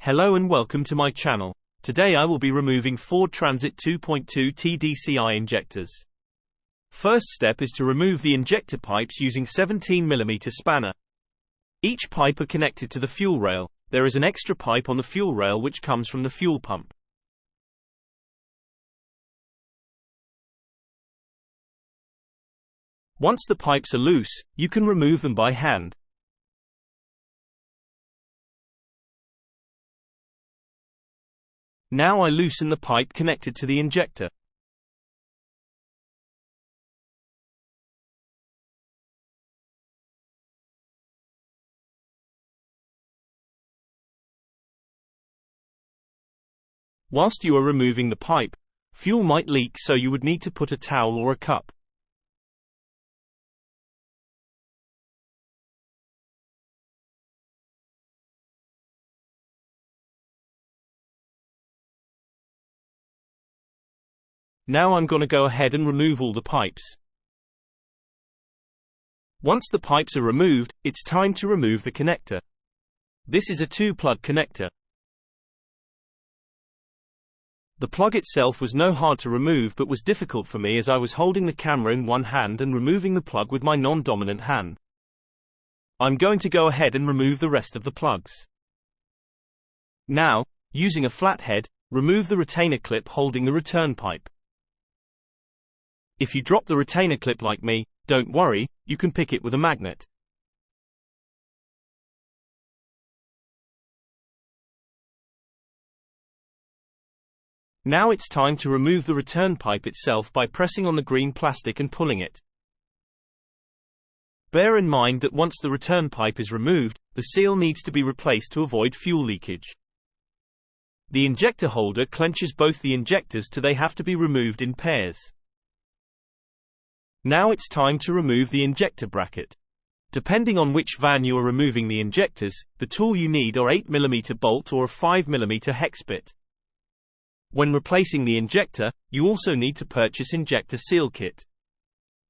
Hello and welcome to my channel. Today I will be removing Ford Transit 2.2 TDCI injectors. First step is to remove the injector pipes using 17mm spanner. Each pipe are connected to the fuel rail. There is an extra pipe on the fuel rail which comes from the fuel pump. Once the pipes are loose, you can remove them by hand. Now I loosen the pipe connected to the injector. Whilst you are removing the pipe, fuel might leak, so you would need to put a towel or a cup. Now I'm gonna go ahead and remove all the pipes. Once the pipes are removed, it's time to remove the connector. This is a 2-plug connector. The plug itself was no hard to remove but was difficult for me as I was holding the camera in one hand and removing the plug with my non-dominant hand. I'm going to go ahead and remove the rest of the plugs. Now, using a flathead, remove the retainer clip holding the return pipe. If you drop the retainer clip like me, don't worry, you can pick it with a magnet. Now it's time to remove the return pipe itself by pressing on the green plastic and pulling it. Bear in mind that once the return pipe is removed, the seal needs to be replaced to avoid fuel leakage. The injector holder clenches both the injectors so they have to be removed in pairs. Now it's time to remove the injector bracket. Depending on which van you are removing the injectors, the tool you need are 8mm bolt or a 5mm hex bit. When replacing the injector, you also need to purchase injector seal kit.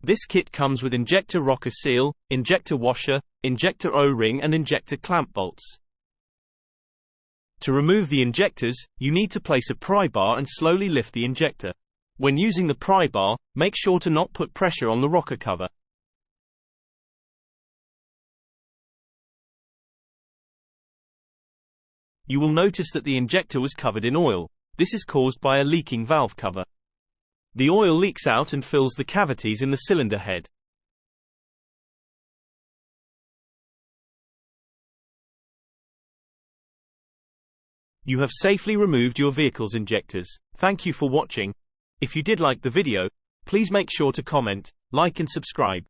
This kit comes with injector rocker seal, injector washer, injector O-ring and injector clamp bolts. To remove the injectors, you need to place a pry bar and slowly lift the injector. When using the pry bar, make sure to not put pressure on the rocker cover. You will notice that the injector was covered in oil. This is caused by a leaking valve cover. The oil leaks out and fills the cavities in the cylinder head. You have safely removed your vehicle's injectors. Thank you for watching. If you did like the video, please make sure to comment, like and subscribe.